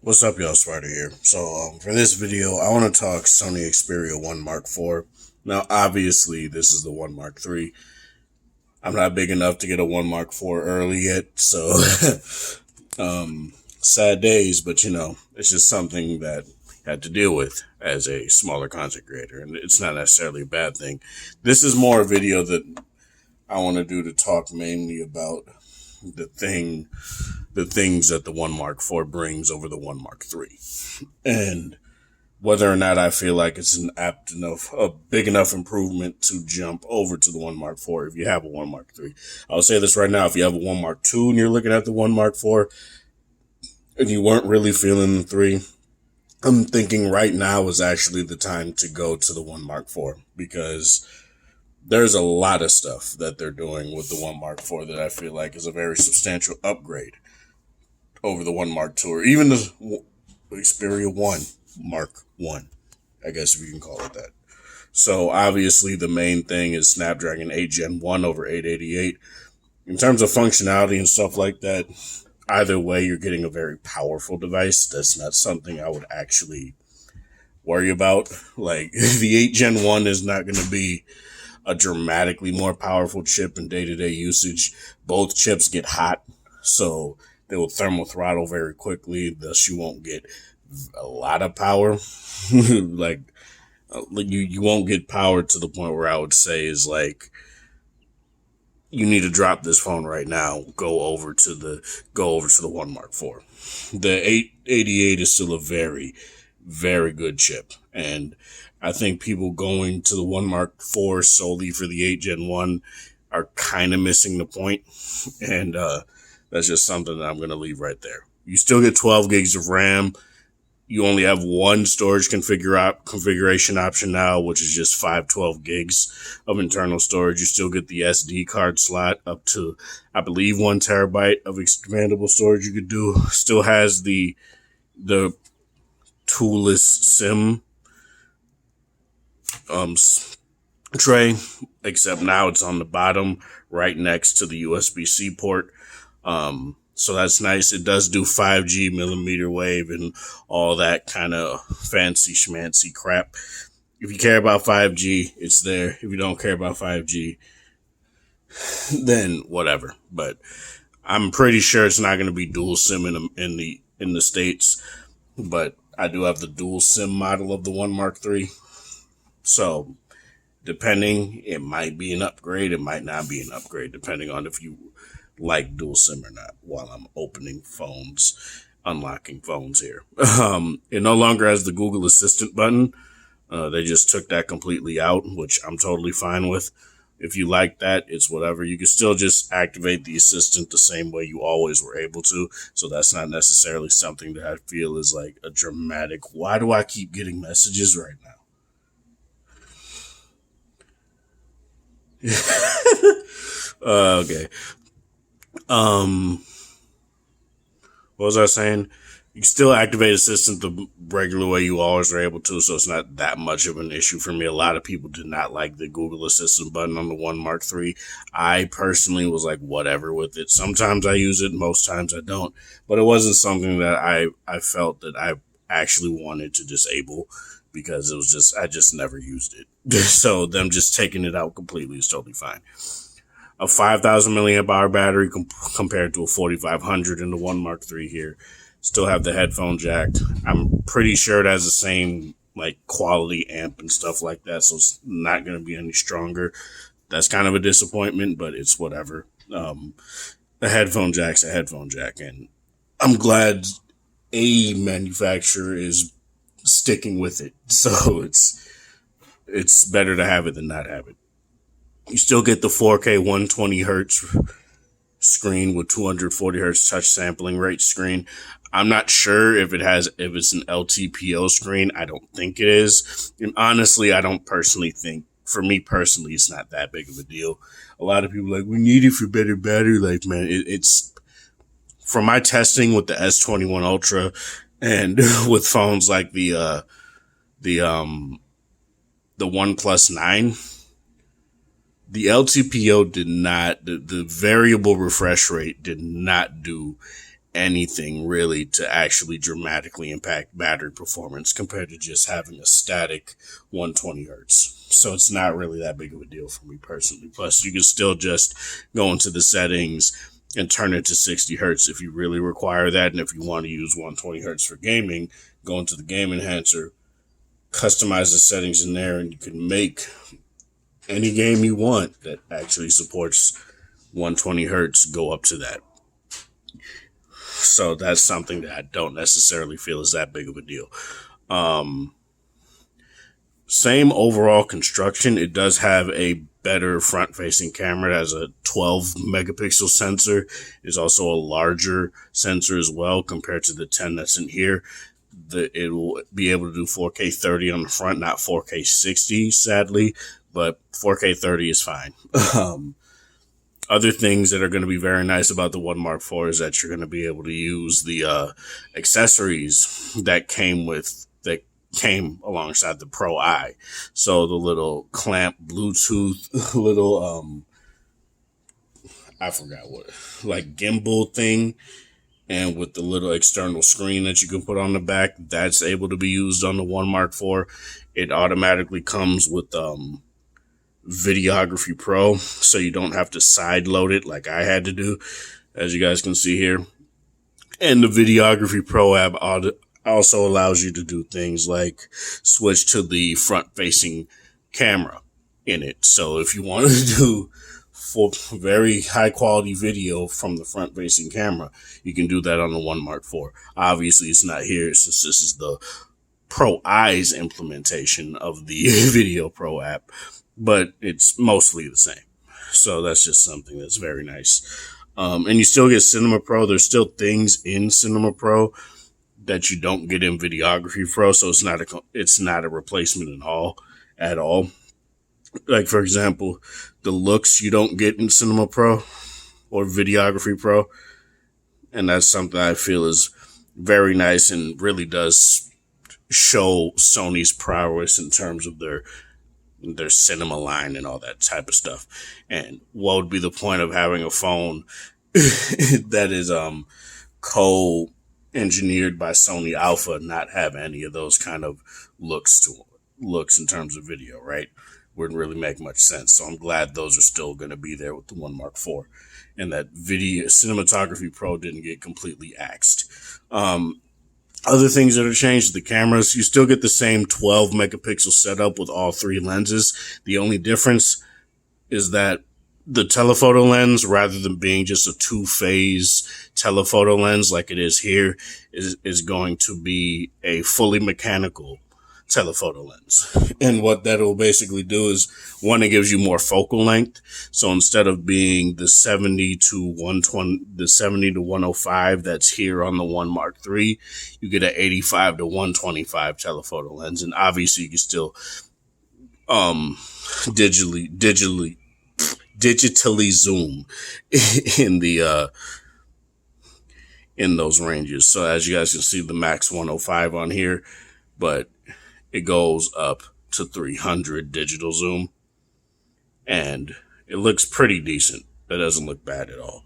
What's up, y'all? Spider here. So, for this video, I want to talk Sony Xperia 1 Mark IV. Now, obviously, this is the 1 Mark III. I'm not big enough to get a 1 Mark IV early yet, so sad days, but it's just something that I had to deal with as a smaller content creator, and it's not necessarily a bad thing. This is more a video that I want to do to talk mainly about the things that the 1 Mark IV brings over the 1 Mark III. And whether or not I feel like it's a big enough improvement to jump over to the 1 Mark IV if you have a 1 Mark III. I'll say this right now, if you have a 1 Mark II and you're looking at the 1 Mark IV and you weren't really feeling the 3, I'm thinking right now is actually the time to go to the 1 Mark IV, because there's a lot of stuff that they're doing with the 1 Mark IV that I feel like is a very substantial upgrade over the 1 Mark II, or even the Xperia 1 Mark I, I guess if you can call it that. So obviously the main thing is Snapdragon 8 Gen 1 over 888. In terms of functionality and stuff like that, either way, you're getting a very powerful device. That's not something I would actually worry about. Like, the 8 Gen 1 is not going to be a dramatically more powerful chip in day-to-day usage. Both chips get hot, so they will thermal throttle very quickly, thus you won't get a lot of power. Like, you won't get power to the point where I would say is like, you need to drop this phone right now, go over to the 1 Mark IV. The 888 is still a very, very good chip, and I think people going to the 1 Mark IV solely for the 8 Gen 1 are kind of missing the point, and that's just something that I'm going to leave right there. You still get 12 gigs of RAM. You only have one storage configuration option now, which is just 512 gigs of internal storage. You still get the SD card slot up to, I believe, 1 terabyte of expandable storage you could do. Still has the toolless SIM tray, except now it's on the bottom right next to the USB-C port. So that's nice. It does do 5G millimeter wave and all that kind of fancy schmancy crap. If you care about 5G, it's there. If you don't care about 5G, then whatever. But I'm pretty sure it's not going to be dual SIM in the States. But I do have the dual SIM model of the 1 Mark III. So depending, it might be an upgrade. It might not be an upgrade, depending on if you like dual SIM or not, while I'm unlocking phones here. It no longer has the Google Assistant button. They just took that completely out, which I'm totally fine with. If you like that, it's whatever. You can still just activate the assistant the same way you always were able to. So that's not necessarily something that I feel is like a dramatic, why do I keep getting messages right now? Okay. What was I saying? You can still activate Assistant the regular way you always are able to, so it's not that much of an issue for me. A lot of people did not like the Google Assistant button on the 1 Mark III. I personally was like, whatever with it. Sometimes I use it, most times I don't. But it wasn't something that I felt that I actually wanted to disable, because it was just, I just never used it. So them just taking it out completely is totally fine. A 5,000 milliamp hour battery compared to a 4,500 in the 1 Mark III here. Still have the headphone jack. I'm pretty sure it has the same like quality amp and stuff like that, so it's not going to be any stronger. That's kind of a disappointment, but it's whatever. A headphone jack's a headphone jack, and I'm glad a manufacturer is sticking with it. So it's better to have it than not have it. You still get the 4K 120 hertz screen with 240 hertz touch sampling rate screen. I'm not sure if it's an LTPO screen. I don't think it is. And honestly, I don't personally think, for me personally, it's not that big of a deal. A lot of people are like, we need it for better battery life, man. It's from my testing with the S21 Ultra and with phones like the OnePlus 9, the LTPO did not, the variable refresh rate did not do anything really to actually dramatically impact battery performance compared to just having a static 120 hertz. So it's not really that big of a deal for me personally. Plus, you can still just go into the settings and turn it to 60 hertz if you really require that. And if you want to use 120 hertz for gaming, go into the game enhancer, customize the settings in there, and you can make any game you want that actually supports 120 hertz go up to that. So that's something that I don't necessarily feel is that big of a deal. Same overall construction. It does have a better front-facing camera. It has a 12 megapixel sensor. It's also a larger sensor as well compared to the 10 that's in here. It will be able to do 4K 30 on the front, not 4K 60, sadly, but 4K 30 is fine. Other things that are going to be very nice about the One Mark IV is that you're going to be able to use the accessories that came alongside the Pro Eye. So the little clamp Bluetooth little I forgot what, like gimbal thing, and with the little external screen that you can put on the back, that's able to be used on the One Mark IV. It automatically comes with Videography Pro, so you don't have to side load it like I had to do, as you guys can see here. And the Videography Pro app also allows you to do things like switch to the front-facing camera in it. So if you want to do for very high-quality video from the front-facing camera, you can do that on the One Mark IV. Obviously, it's not here since this is the Pro Eyes implementation of the Video Pro app, but it's mostly the same. So that's just something that's very nice. And you still get Cinema Pro. There's still things in Cinema Pro that you don't get in Videography Pro, so it's not a replacement at all. Like, for example, the looks you don't get in Cinema Pro or Videography Pro, and that's something I feel is very nice and really does show Sony's prowess in terms of their cinema line and all that type of stuff. And what would be the point of having a phone that is co-engineered by Sony Alpha not have any of those kind of looks in terms of video, right? Wouldn't really make much sense. So I'm glad those are still going to be there with the One Mark IV, and that Video Cinematography Pro didn't get completely axed. Other things that are changed, the cameras, you still get the same 12 megapixel setup with all three lenses. The only difference is that the telephoto lens, rather than being just a two-phase telephoto lens like it is here, is going to be a fully mechanical telephoto lens. And what that will basically do is, one, it gives you more focal length. So instead of being the 70 to 105 that's here on the One Mark III, you get an 85 to 125 telephoto lens. And obviously you can still digitally zoom in those ranges. So as you guys can see, the max 105 on here, but it goes up to 300 digital zoom, and it looks pretty decent. That doesn't look bad at all.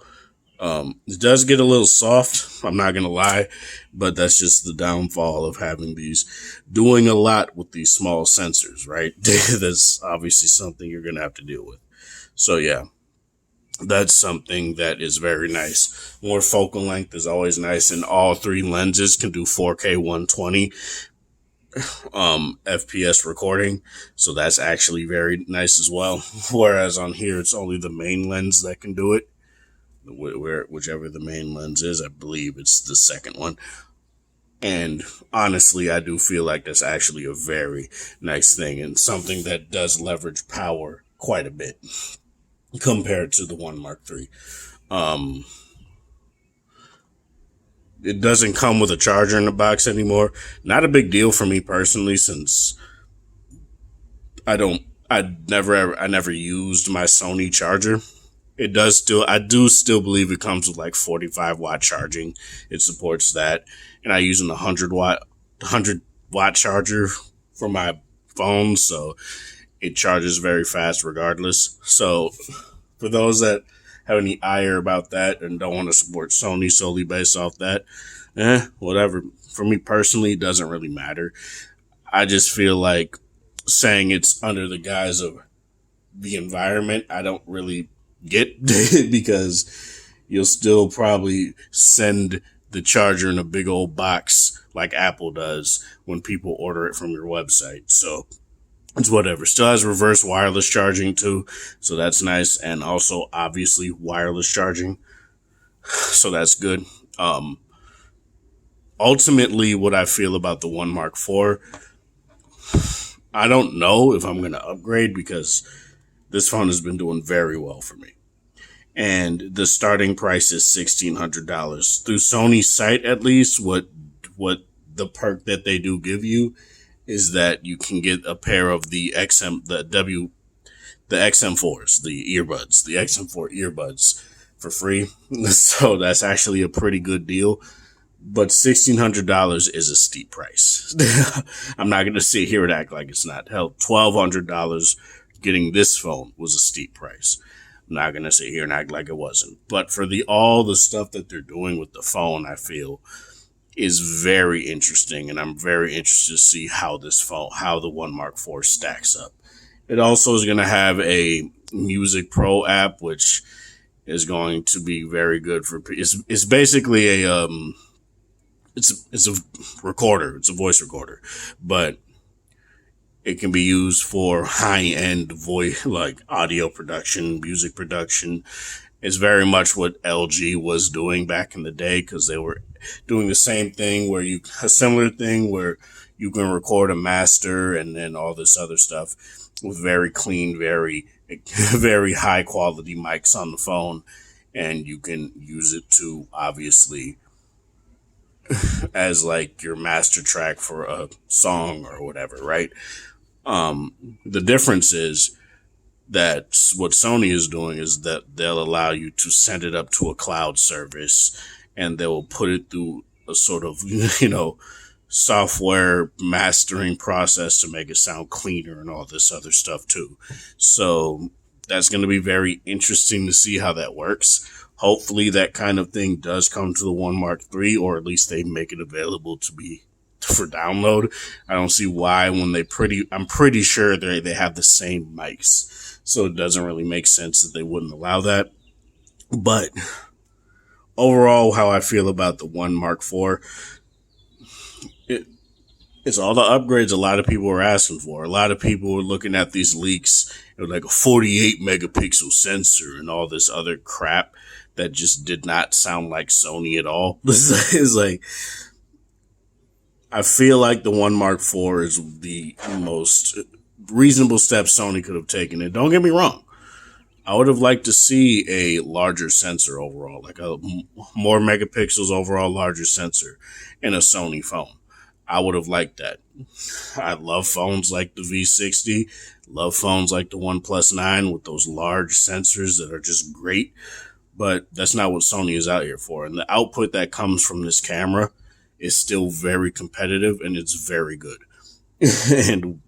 It does get a little soft, I'm not going to lie, but that's just the downfall of doing a lot with these small sensors, right? That's obviously something you're going to have to deal with. So yeah, that's something that is very nice. More focal length is always nice, and all three lenses can do 4K 120 FPS recording, so that's actually very nice as well. Whereas on here, it's only the main lens that can do it. Whichever the main lens is, I believe it's the second one. And honestly, I do feel like that's actually a very nice thing, and something that does leverage power quite a bit compared to the One Mark III. It doesn't come with a charger in the box anymore. Not a big deal for me personally, since I never used my Sony charger. I do still believe it comes with like 45 watt charging. It supports that. And I use an 100 watt charger for my phone, so it charges very fast regardless. So for those that have any ire about that and don't want to support Sony solely based off that, whatever. For me personally, it doesn't really matter. I just feel like saying it's under the guise of the environment, I don't really get because you'll still probably send the charger in a big old box like Apple does when people order it from your website. So it's whatever. Still has reverse wireless charging too, so that's nice. And also obviously wireless charging, so that's good. Ultimately, what I feel about the One Mark IV, I don't know if I'm going to upgrade because this phone has been doing very well for me. And the starting price is $1,600 through Sony's site. At least what the perk that they do give you is that you can get a pair of the XM4s, the XM4 earbuds for free. So that's actually a pretty good deal. But $1,600 is a steep price. I'm not going to sit here and act like it's not. Hell, $1,200 getting this phone was a steep price. I'm not going to sit here and act like it wasn't. But for all the stuff that they're doing with the phone, I feel is very interesting. And I'm very interested to see how the One Mark IV stacks up. It also is going to have a Music Pro app, which is going to be very good for, it's basically a, it's a recorder. It's a voice recorder, but it can be used for high-end voice, like audio production, music production. It's very much what LG was doing back in the day, because they were doing the same thing a similar thing where you can record a master and then all this other stuff with very clean, very, very high quality mics on the phone. And you can use it to obviously as like your master track for a song or whatever, right? The difference is that what Sony is doing is that they'll allow you to send it up to a cloud service and they will put it through a sort of, software mastering process to make it sound cleaner and all this other stuff too. So that's going to be very interesting to see how that works. Hopefully that kind of thing does come to the One Mark III, or at least they make it available for download. I don't see why I'm pretty sure they have the same mics. So it doesn't really make sense that they wouldn't allow that. But overall, how I feel about the One Mark IV, it's all the upgrades a lot of people are asking for. A lot of people are looking at these leaks, like a 48 megapixel sensor and all this other crap that just did not sound like Sony at all. It's like, I feel like the One Mark IV is the most reasonable step Sony could have taken. And don't get me wrong, I would have liked to see a larger sensor overall, like a more megapixels overall larger sensor in a Sony phone. I would have liked that. I love phones like the V60, love phones like the OnePlus 9 with those large sensors that are just great. But that's not what Sony is out here for. And the output that comes from this camera is still very competitive and it's very good. And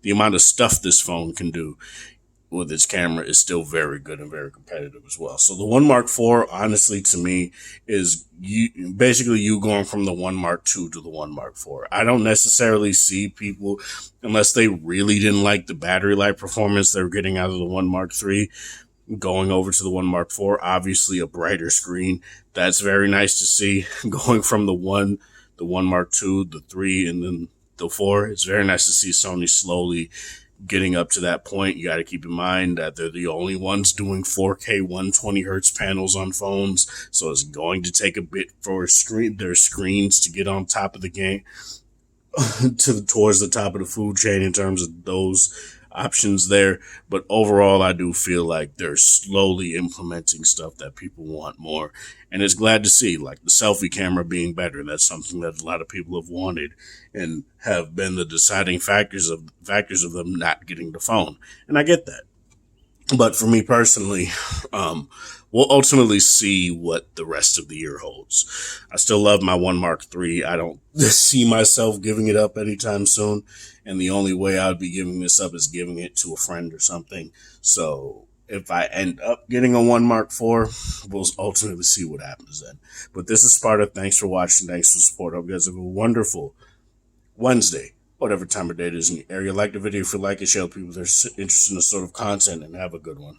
the amount of stuff this phone can do with its camera is still very good and very competitive as well. So the One Mark IV, honestly, to me, is basically you going from the One Mark II to the One Mark IV. I don't necessarily see people, unless they really didn't like the battery life performance they were getting out of the One Mark III, going over to the One Mark IV. Obviously a brighter screen. That's very nice to see. Going from the One Mark II, the 3, and then the 4. It's very nice to see Sony slowly getting up to that point. You got to keep in mind that they're the only ones doing 4K 120 hertz panels on phones. So it's going to take a bit for their screens to get on top of the game, towards the top of the food chain in terms of those options there. But overall, I do feel like they're slowly implementing stuff that people want more. And it's glad to see, like the selfie camera being better. That's something that a lot of people have wanted and have been the deciding factors of them not getting the phone. And I get that. But for me personally, we'll ultimately see what the rest of the year holds. I still love my One Mark III. I don't see myself giving it up anytime soon. And the only way I would be giving this up is giving it to a friend or something. So If I end up getting a 1 Mark IV, we'll ultimately see what happens then. But this is Sparta. Thanks for watching. Thanks for support. Hope you guys have a wonderful Wednesday, whatever time of day it is in your area. Like the video if you like it, share with people that are interested in this sort of content, and have a good one.